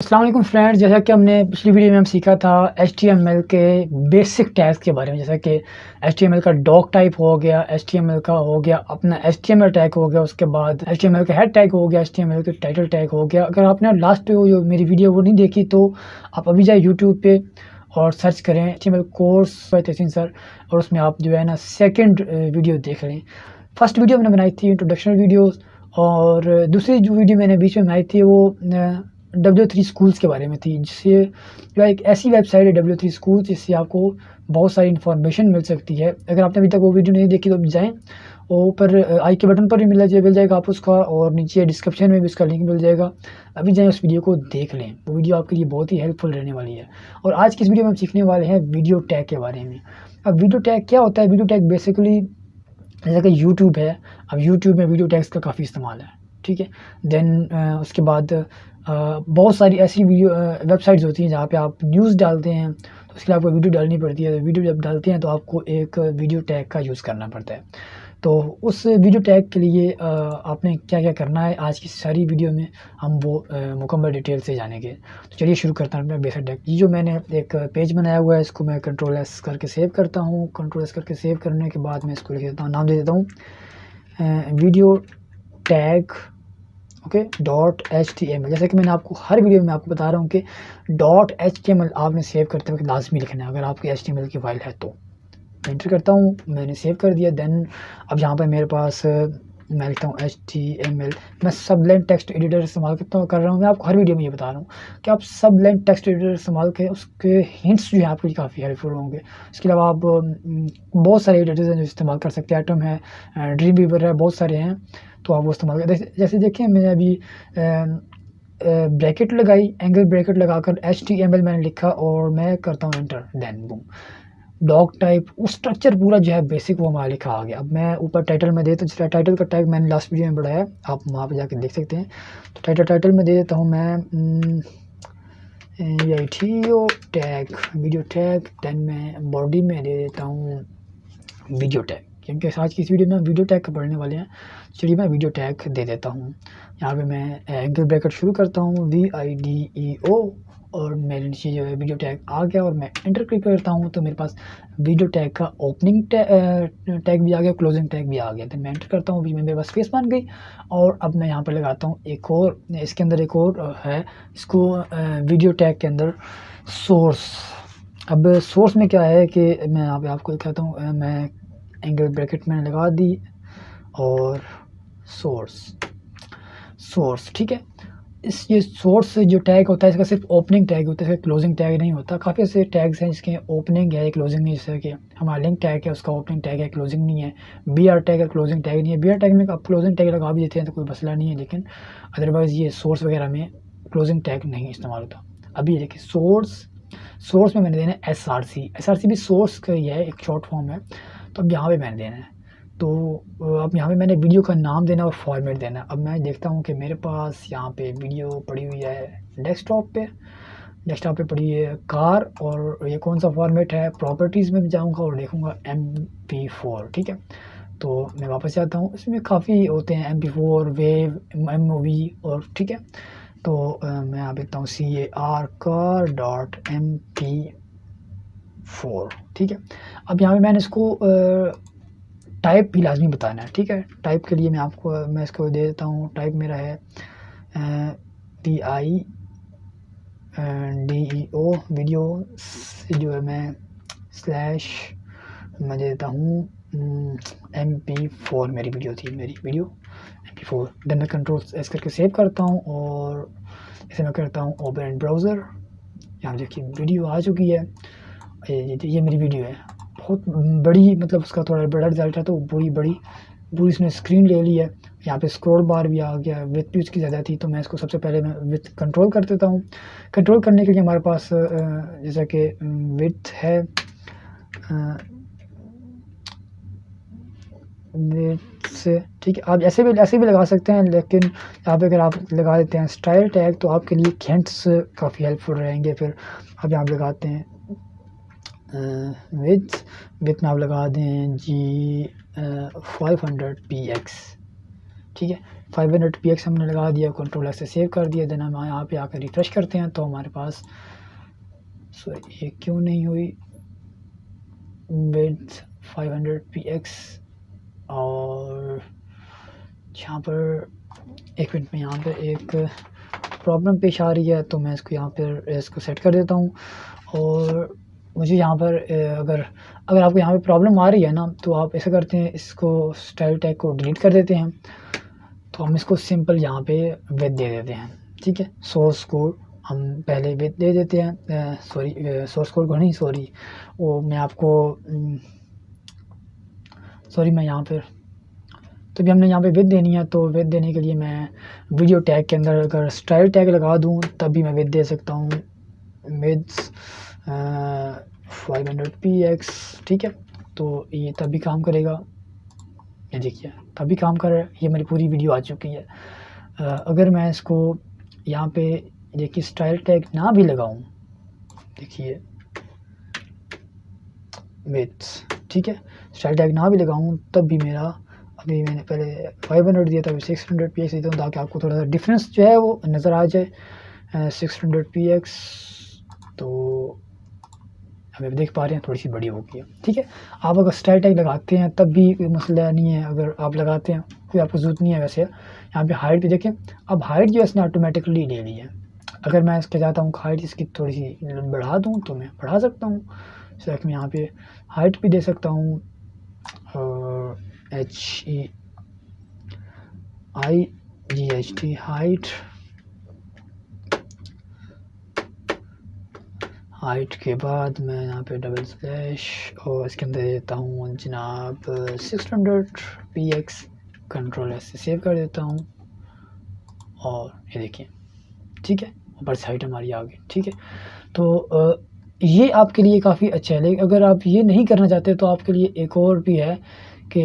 अस्सलाम वालेकुम फ्रेंड्स, जैसा कि हमने पिछली वीडियो में हम सीखा था HTML के बेसिक टैग्स के बारे में। जैसा कि HTML का डॉक टाइप हो गया, HTML का हो गया अपना HTML टैग हो गया, उसके बाद HTML का हेड टैग हो गया, HTML का टाइटल टैग हो गया। अगर आपने लास्ट जो मेरी वीडियो वो नहीं देखी तो आप अभी जाए यूट्यूब पे और सर्च करें HTML कोर्स तहसीन सर, और उसमें आप जो है ना सेकेंड वीडियो देख लें। फर्स्ट वीडियो मैंने बनाई थी इंट्रोडक्शन वीडियोज़, और दूसरी जो वीडियो मैंने बीच में बनाई थी वो W3 स्कूल्स के बारे में थी, जिससे जो है एक ऐसी वेबसाइट है W3 स्कूल, जिससे आपको बहुत सारी इन्फॉर्मेशन मिल सकती है। अगर आपने अभी तक वो वीडियो नहीं देखी तो अभी जाएँ, और ऊपर आई के बटन पर भी मिल जाएगा आप उसका, और नीचे डिस्क्रिप्शन में भी उसका लिंक मिल जाएगा। अभी जाएँ उस वीडियो को देख लें, वो वीडियो आपके लिए बहुत ही हेल्पफुल रहने वाली है। और आज की इस वीडियो में हम सीखने वाले हैं वीडियो टैग के बारे में। अब वीडियो टैग क्या होता है? वीडियो टैग बेसिकली जैसे कि यूट्यूब है, अब यूट्यूब में वीडियो टैग्स का काफ़ी इस्तेमाल है, ठीक है। देन उसके बाद बहुत सारी ऐसी वेबसाइट्स होती हैं जहाँ पे आप न्यूज़ डालते हैं, तो उसके लिए आपको वीडियो डालनी पड़ती है। तो वीडियो जब डालते हैं तो आपको एक वीडियो टैग का यूज़ करना पड़ता है। तो उस वीडियो टैग के लिए आपने क्या-क्या करना है, आज की सारी वीडियो में हम वो मुकम्मल डिटेल से जानेंगे। तो चलिए शुरू करता हूँ अपना बेसिक टैग। ये जो मैंने एक पेज बनाया हुआ है, इसको मैं कंट्रोल एस करके सेव करता हूँ। कंट्रोल एस करके सेव करने के बाद मैं इसको लिख देता हूँ, नाम दे देता हूँ वीडियो टैग, ओके, .html। जैसे कि मैंने आपको हर वीडियो में आपको बता रहा हूँ कि .html आपने सेव करते वक्त लाज़मी लिखना है, अगर आपकी HTML की फ़ाइल है तो। एंटर करता हूँ, मैंने सेव कर दिया। देन अब यहाँ पे मेरे पास मैं लिखता हूँ HTML। मैं सबलाइन टेक्स्ट एडिटर इस्तेमाल कर रहा हूँ। मैं आपको हर वीडियो में ये बता रहा हूँ कि आप सबलाइन टेक्स्ट एडिटर इस्तेमाल करें, उसके हिंट्स जो हैं आपके लिए काफ़ी हेल्पफुल होंगे। इसके अलावा आप बहुत सारे एडिटर्स हैं जो इस्तेमाल कर सकते हैं। एटम है, ड्रीम वीवर है, बहुत सारे हैं, तो आप वो इस्तेमाल करें। जैसे देखिए मैंने अभी ब्रैकेट लगाई, एंगल ब्रैकेट लगाकर HTML मैंने लिखा और मैं करता हूँ enter. Then boom, dog type structure पूरा जो है बेसिक वो हमारा लिखा आ गया। अब मैं ऊपर टाइटल में दे देता हूँ, टाइटल का टैग मैंने लास्ट वीडियो में बढ़ाया, आप वहाँ पे जाके देख सकते हैं। तो टाइटल में दे देता हूँ मैं video tag, video tag. Then मैं बॉडी में दे देता हूँ वीडियो टैग, क्योंकि आज की इस वीडियो में हम वीडियो टैग का पढ़ने वाले हैं। चलिए मैं वीडियो टैग दे देता हूँ। यहाँ पे मैं एंगल ब्रैकेट शुरू करता हूँ VIDEO, और मेरे नीचे जो है वीडियो टैग आ गया, और मैं एंटर क्लिक करता हूँ तो मेरे पास वीडियो टैग का ओपनिंग टैग भी आ गया, क्लोजिंग टैग भी आ गया। तो मैं एंटर करता हूँ, मेरे पास स्पेस बन गई। और अब मैं यहाँ पर लगाता हूँ एक और, इसके अंदर एक और है, इसको वीडियो टैग के अंदर सोर्स। अब सोर्स में क्या है कि मैं यहाँ पे आपको दिखाता हूँ, मैं एंगल ब्रैकेट मैंने लगा दी और सोर्स, ठीक है। ये सोर्स जो टैग होता है इसका सिर्फ ओपनिंग टैग होता है, इसका क्लोजिंग टैग नहीं होता। काफ़ी ऐसे टैग्स हैं जिसके ओपनिंग है, क्लोजिंग नहीं। जैसे कि हमारा लिंक टैग है, उसका ओपनिंग टैग है, क्लोजिंग नहीं है। BR टैग है, क्लोजिंग टैग नहीं है। BR टैग में आप क्लोजिंग टैग लगा भी देते हैं तो कोई मसला नहीं है, लेकिन अदरवाइज़ ये सोर्स वगैरह में क्लोजिंग टैग नहीं इस्तेमाल होता। अभी ये देखिए सोर्स में मैंने देना है SRC भी सोर्स का ही है, एक शॉर्ट फॉर्म है। तो अब यहाँ पे मैंने देना है, तो अब यहाँ पे मैंने वीडियो का नाम देना और फॉर्मेट देना। अब मैं देखता हूँ कि मेरे पास यहाँ पे वीडियो पड़ी हुई है डेस्कटॉप पे पड़ी है कार, और ये कौन सा फॉर्मेट है। प्रॉपर्टीज़ में भी जाऊँगा और देखूँगा MP4, ठीक है। तो मैं वापस जाता हूँ, इसमें काफ़ी होते हैं MP4, वेव, MOV, और ठीक है। तो मैं यहाँ पे लिखता हूँ car.mp4, ठीक है। अब यहाँ पे मैंने इसको टाइप भी लाज़मी बताना है, ठीक है। टाइप के लिए मैं इसको दे देता हूँ, टाइप मेरा है VIDEO, वीडियो जो है मैं स्लैश मैं दे देता हूँ MP4, मेरी वीडियो MP4। देन मैं कंट्रोल एस करके सेव करता हूँ, और इसे मैं करता हूँ ओपन इन ब्राउज़र। यहाँ देखिए वीडियो आ चुकी है, ये मेरी वीडियो है। बहुत बड़ी, मतलब उसका थोड़ा बड़ा रिजल्ट है, तो पूरी इसने स्क्रीन ले ली है। यहाँ पे स्क्रॉल बार भी आ गया, विड्थ भी उसकी ज़्यादा थी, तो मैं इसको सबसे पहले मैं विड्थ कंट्रोल कर देता हूँ। कंट्रोल करने के लिए हमारे पास जैसा कि विड्थ है, विड्थ से, ठीक है। आप ऐसे भी लगा सकते हैं, लेकिन यहाँ पे अगर आप लगा देते हैं स्टाइल टैग तो आपके लिए हिंट्स काफ़ी हेल्पफुल रहेंगे। फिर आप यहाँ पे लगाते हैं विथ में आप लगा दें G 500px, ठीक है। 500px हमने लगा दिया, कंट्रोल एस से सेव कर दिया। देन हम यहाँ पे आकर रिफ़्रेश करते हैं तो हमारे पास ये क्यों नहीं हुई विड्थ 500px। और यहाँ पर एक मिनट में यहाँ पर एक प्रॉब्लम पेश आ रही है, तो मैं इसको यहाँ पर इसको सेट कर देता हूँ। और मुझे यहाँ पर अगर आपको यहाँ पे प्रॉब्लम आ रही है ना, तो आप ऐसा करते हैं, इसको स्टाइल टैग को डिलीट कर देते हैं। तो हम इसको सिंपल यहाँ पे विथ दे देते हैं, ठीक है। सोर्स कोड हम पहले विथ दे देते हैं, सोर्स कोड को नहीं, वो मैं आपको मैं यहाँ पर तो भी हमने यहाँ पे विथ देनी है। तो विथ देने के लिए मैं वीडियो टैग के अंदर अगर स्टाइल टैग लगा दूँ तब भी मैं विथ दे सकता हूँ, विथ 500px, ठीक है। तो ये तभी काम करेगा, ये देखिए तभी काम कर रहा है। ये मेरी पूरी वीडियो आ चुकी है। अगर मैं इसको यहाँ पे देखिए स्टाइल टैग ना भी लगाऊं, देखिए विथ, ठीक है, स्टाइल टैग ना भी लगाऊं तब भी मेरा, अभी मैंने पहले 500 दिया था, अभी 600px देता हूँ ताकि आपको थोड़ा सा डिफरेंस जो है वो नज़र आ जाए। 600px तो हमें देख पा रहे हैं थोड़ी सी बड़ी हो गई है, ठीक है। आप अगर स्टाइल टैग लगाते हैं तब भी कोई मसला नहीं है, अगर आप लगाते हैं कोई आपको ज़रूरत नहीं है। वैसे यहाँ पे हाइट भी देखें, अब हाइट जो है इसने ऑटोमेटिकली ले ली है। अगर मैं इसके चाहता हूँ हाइट इसकी थोड़ी सी बढ़ा दूँ तो मैं बढ़ा सकता हूँ। जैसे मैं यहाँ पे हाइट भी दे सकता हूँ, HEIGHT हाइट के बाद मैं यहाँ पे डबल स्लैश और इसके अंदर देता हूँ जनाब 600px, कंट्रोल एस से सेव कर देता हूँ। और ये देखिए, ठीक है, ऊपर साइड हमारी आ गई, ठीक है। तो ये आपके लिए काफ़ी अच्छा है। लेकिन अगर आप ये नहीं करना चाहते तो आपके लिए एक और भी है कि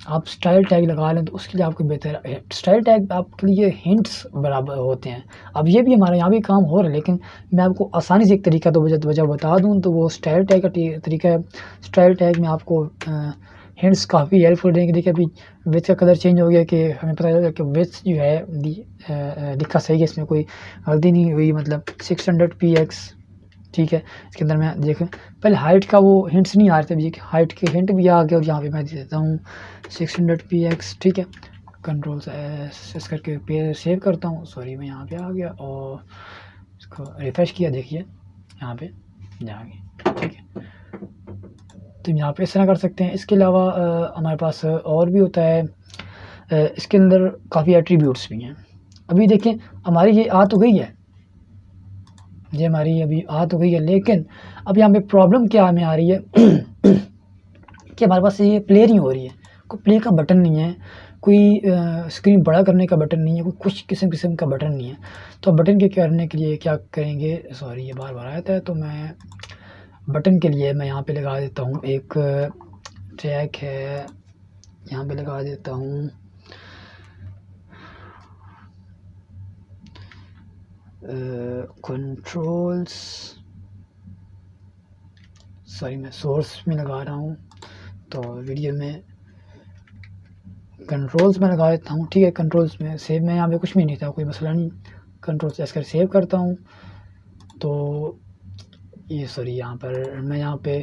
आप स्टाइल टैग लगा लें, तो उसके लिए आपको बेहतर है। स्टाइल टैग आपके लिए हिंट्स बराबर होते हैं। अब ये भी हमारे यहाँ भी काम हो रहा है, लेकिन मैं आपको आसानी से एक तरीका तो वजह बता दूँ, तो वो स्टाइल टैग का तरीका है। स्टाइल टैग में आपको हिंट्स काफ़ी हेल्पफुल रहेंगे। देखिए अभी विथ का कलर चेंज हो गया कि हमें पता चला कि विथ जो है लिखा सही है, इसमें कोई गलती नहीं हुई, मतलब 600px, ठीक है। इसके अंदर मैं देखें पहले हाइट का वो हिंट्स नहीं आ रहे थे, कि हाइट के हिंट भी आ गए। और यहाँ पे मैं दे देता हूँ 600px, ठीक है। कंट्रोल से एस करके पे सेव करता हूँ, मैं यहाँ पे आ गया और इसको रिफ्रेश किया, देखिए यहाँ पे जा गया, ठीक है। तो यहाँ पे इस तरह कर सकते हैं। इसके अलावा हमारे पास और भी होता है, इसके अंदर काफ़ी एट्रीब्यूट्स भी हैं। अभी देखें हमारी ये आ तो गई है, ये हमारी अभी आ तो गई है, लेकिन अब यहाँ पे प्रॉब्लम क्या हमें आ रही है कि हमारे पास ये प्ले नहीं हो रही है। कोई प्ले का बटन नहीं है, कोई स्क्रीन बड़ा करने का बटन नहीं है, कोई कुछ किस्म का बटन नहीं है। तो बटन के करने के लिए क्या करेंगे, ये बार बार आया था, तो मैं बटन के लिए मैं यहाँ पे लगा देता हूँ एक ट्रैक है, यहाँ पे लगा देता हूँ कंट्रोल्स, मैं सोर्स में लगा रहा हूँ, तो वीडियो में कंट्रोल्स में लगा देता हूँ, ठीक है। कंट्रोल्स में सेव में यहाँ पे कुछ भी नहीं था, कोई मसला नहीं। कंट्रोल से ऐसे सेव करता हूँ, तो ये यहाँ पर मैं यहाँ पे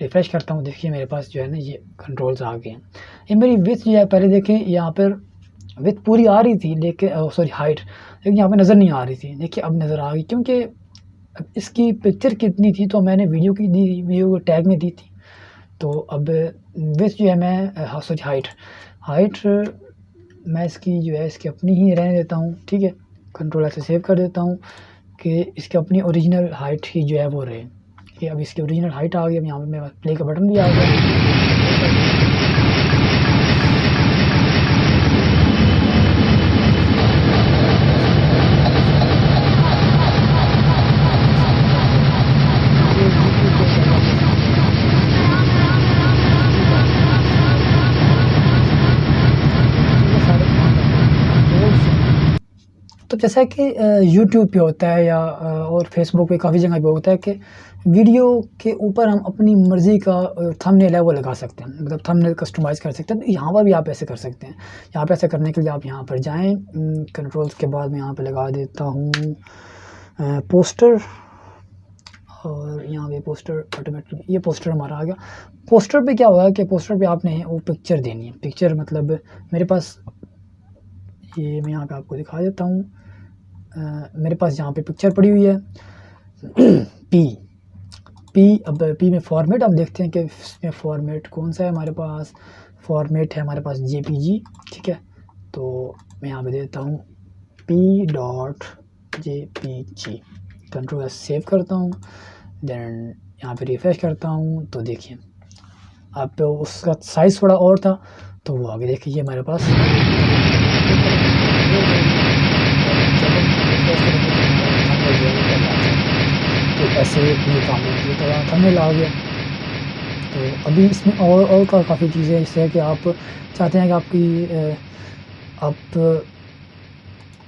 रिफ़्रेश करता हूँ, देखिए मेरे पास जो है ना ये कंट्रोल्स आ गए हैं। ये मेरी विड्थ जो है, पहले देखें यहाँ पर विड्थ पूरी आ रही थी, लेकिन हाइट, लेकिन यहाँ पे नज़र नहीं आ रही थी। देखिए अब नज़र आ गई, क्योंकि इसकी पिक्चर कितनी थी तो मैंने वीडियो को टैग में दी थी। तो अब विड्थ जो है मैं हाइट मैं इसकी जो है इसकी अपनी ही रहने देता हूँ, ठीक है। कंट्रोल ऐसे सेव कर देता हूँ कि इसकी अपनी ओरिजिनल हाइट ही जो है वो रहे। ये अब इसकी ओरिजिनल हाइट आ गई। अब यहाँ पे मेरे पास प्ले का बटन भी आ गया। तो जैसा कि यूट्यूब पे होता है या और फेसबुक पे काफ़ी जगह पे होता है कि वीडियो के ऊपर हम अपनी मर्ज़ी का थंबनेल है वो लगा सकते हैं, मतलब थंबनेल कस्टमाइज़ कर सकते हैं। तो यहाँ पर भी आप ऐसे कर सकते हैं। यहाँ पे ऐसे करने के लिए आप यहाँ पर जाएँ, कंट्रोल्स के बाद मैं यहाँ पे लगा देता हूँ पोस्टर, और यहाँ पे पोस्टर ऑटोमेटिक, ये पोस्टर हमारा आ गया। पोस्टर पे क्या होगा कि पोस्टर पे आपने वो पिक्चर देनी है। पिक्चर मतलब मेरे पास, ये मैं यहाँ पे आपको दिखा देता हूँ। मेरे पास यहाँ पे पिक्चर पड़ी हुई है अब पी में फॉर्मेट हम देखते हैं कि इसमें फॉर्मेट कौन सा है हमारे पास। फॉर्मेट है हमारे पास JPG, ठीक है। तो मैं यहाँ पे देता हूँ p.jpg, कंट्रोल S सेव करता हूँ, देन यहाँ पे रिफ्रेश करता हूँ। तो देखिए आप उसका साइज़ थोड़ा और था तो वो आगे देखिए हमारे पास तो ऐसे ये काम होती है। तो थंबनेल आ गया। तो अभी इसमें और काफ़ी चीज़ें इससे है कि आप चाहते हैं कि आपकी आप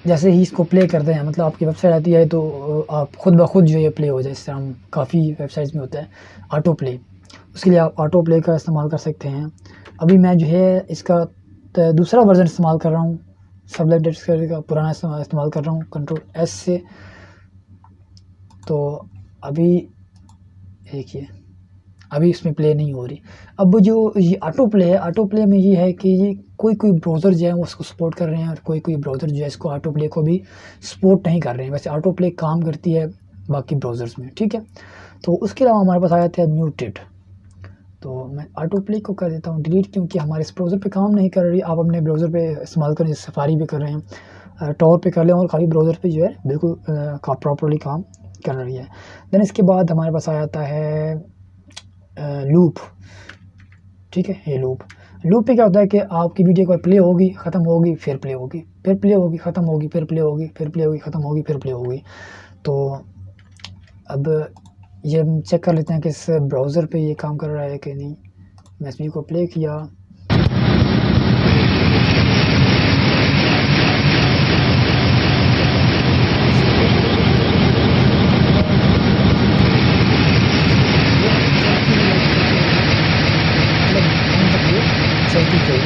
जैसे ही इसको प्ले करते हैं, मतलब आपकी वेबसाइट आती है तो आप खुद ब खुद जो ये प्ले हो जाए। इससे हम काफ़ी वेबसाइट्स में होता है ऑटो प्ले, उसके लिए आप ऑटो प्ले का इस्तेमाल कर सकते हैं। अभी मैं जो है इसका दूसरा वर्ज़न इस्तेमाल कर रहा हूँ, सबलाइम का पुराना इस्तेमाल कर रहा हूँ कंट्रोल S से। तो अभी देखिए अभी इसमें प्ले नहीं हो रही। अब जो ये ऑटो प्ले है, ऑटो प्ले में ये है कि ये कोई ब्राउज़र जो है वो उसको सपोर्ट कर रहे हैं और कोई ब्राउज़र जो है इसको ऑटो प्ले को भी सपोर्ट नहीं कर रहे हैं। वैसे ऑटो प्ले काम करती है बाकी ब्राउज़र्स में, ठीक है। तो उसके अलावा हमारे पास आ जाता है म्यूटेड। तो मैं ऑटो प्ले को कर देता हूँ डिलीट, क्योंकि हमारे इस ब्राउज़र पे काम नहीं कर रही। आप अपने ब्राउज़र पे इस्तेमाल करें, जैसे सफारी पे कर रहे हैं, टॉर पे कर लें, और काफ़ी ब्राउज़र पे जो है बिल्कुल प्रॉपर्ली काम कर रही है। देन इसके बाद हमारे पास आ जाता है लूप, ठीक है। ये लूप पे क्या होता है कि आपकी वीडियो को प्ले होगी, ख़त्म होगी, फिर प्ले होगी, फिर प्ले होगी, ख़त्म होगी, फिर प्ले होगी, फिर प्ले होगी, ख़त्म होगी, फिर प्ले होगी। तो अब ये हम चेक कर लेते हैं कि इस ब्राउज़र पे ये काम कर रहा है कि नहीं। मैं इस वीडियो को प्ले किया,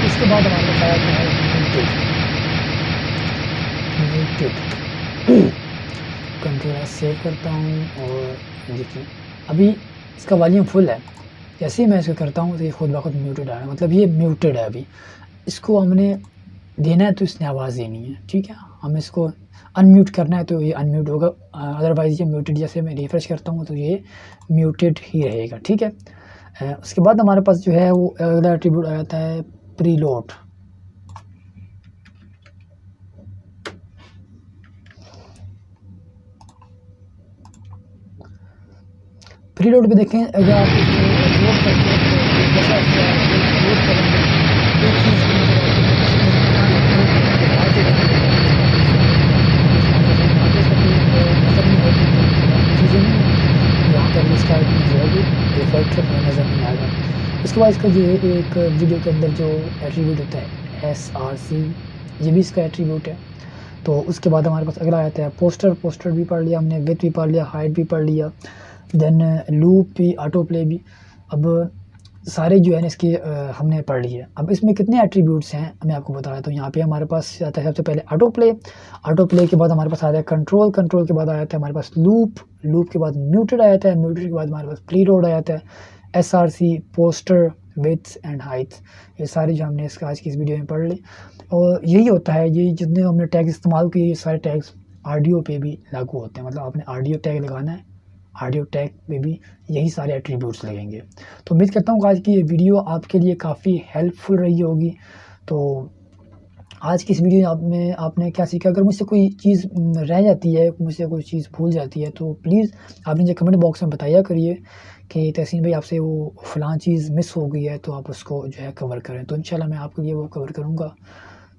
इसके बाद हमारे पास आया है म्यूटेड। कंट्रोल S सेव करता हूँ और देखिए अभी इसका वॉल्यूम फुल है। जैसे ही मैं इसको करता हूँ तो ये खुद ब खुद म्यूटेड आ रहा है, मतलब ये म्यूटेड है। अभी इसको हमने देना है तो इसने आवाज़ देनी है, ठीक है। हम इसको अनम्यूट करना है तो ये अनम्यूट होगा, अदरवाइज़ ये म्यूटेड। जैसे मैं रिफ्रेश करता हूँ तो ये म्यूटेड ही रहेगा, ठीक है। उसके बाद हमारे पास जो है वो अगला एट्रीब्यूट आ जाता है प्रीलोड। प्रीलोड पे देखें, अगर आप इसको लोड करते हैं तो जैसा लोड करेंगे एक चीज़ चीज़ें यहाँ पर इसका जो है इफेक्ट नज़र नहीं आएगा। उसके बाद इसका जो है एक वीडियो के अंदर जो एट्रीब्यूट होता है SRC, ये भी इसका एट्रीब्यूट है। तो उसके बाद हमारे पास अगला आता है पोस्टर भी पढ़ लिया हमने, विड्थ भी पढ़ लिया, हाइट भी पढ़ लिया, देन लूप भी, ऑटो प्ले भी। अब सारे जो है ना इसके हमने पढ़ लिए। अब इसमें कितने एट्रीब्यूट्स हैं मैं आपको बता रहा था। यहाँ पे हमारे पास आता है सबसे पहले ऑटो प्ले के बाद हमारे पास आता है कंट्रोल के बाद आ जाता है हमारे पास लूप के बाद म्यूटेड आ जाता है, म्यूटेड के बाद हमारे पास प्रीलोड आ जाता है, SRC, poster, width and height. ये सारे जो हमने इसका आज की इस वीडियो में पढ़ ली। और यही होता है, ये जितने हमने टैग इस्तेमाल किए ये सारे टैग्स ऑडियो पे भी लागू होते हैं। मतलब आपने ऑडियो टैग लगाना है, ऑडियो टैग में भी यही सारे एट्रीब्यूट्स लगेंगे। तो उम्मीद करता हूँ आज की ये वीडियो आपके लिए काफ़ी हेल्पफुल रही होगी। तो आज की इस वीडियो में आपने क्या सीखा? अगर मुझसे कोई चीज़ रह जाती है, मुझसे कोई चीज़ भूल जाती है तो प्लीज़ आप मुझे कमेंट बॉक्स में बताया करिए कि तहसीन भाई आपसे वो फ़लाँ चीज़ मिस हो गई है तो आप उसको जो है कवर करें। तो इंशाल्लाह मैं आपके लिए वो कवर करूँगा।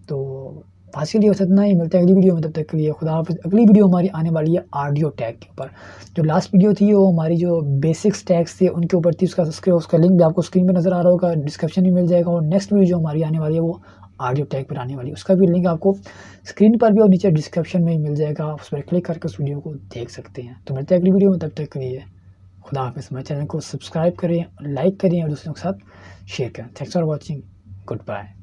तो आज के लिए बस इतना ही, मिलता है अगली वीडियो में, तब तक के लिए खुदा हाफ़िज़। अगली वीडियो हमारी आने वाली है ऑडियो टैग के ऊपर। जो लास्ट वीडियो थी वो हमारी जो बेसिक्स टैग्स थे उनके ऊपर थी, उसका लिंक भी आपको स्क्रीन पे नज़र आ रहा होगा, डिस्क्रिप्शन में मिल जाएगा। और नेक्स्ट वीडियो जो हमारी आने वाली है वो ऑडियो टैग पर आने वाली, उसका भी लिंक आपको स्क्रीन पर भी और नीचे डिस्क्रिप्शन में ही मिल जाएगा। आप उस पर क्लिक करके उस वीडियो को देख सकते हैं। तो मिलते हैं अगली वीडियो में, तब तक के लिए खुदा हाफिज़। हमारे चैनल को सब्सक्राइब करें, लाइक करें और दूसरों के साथ शेयर करें। Thanks for watching, good bye.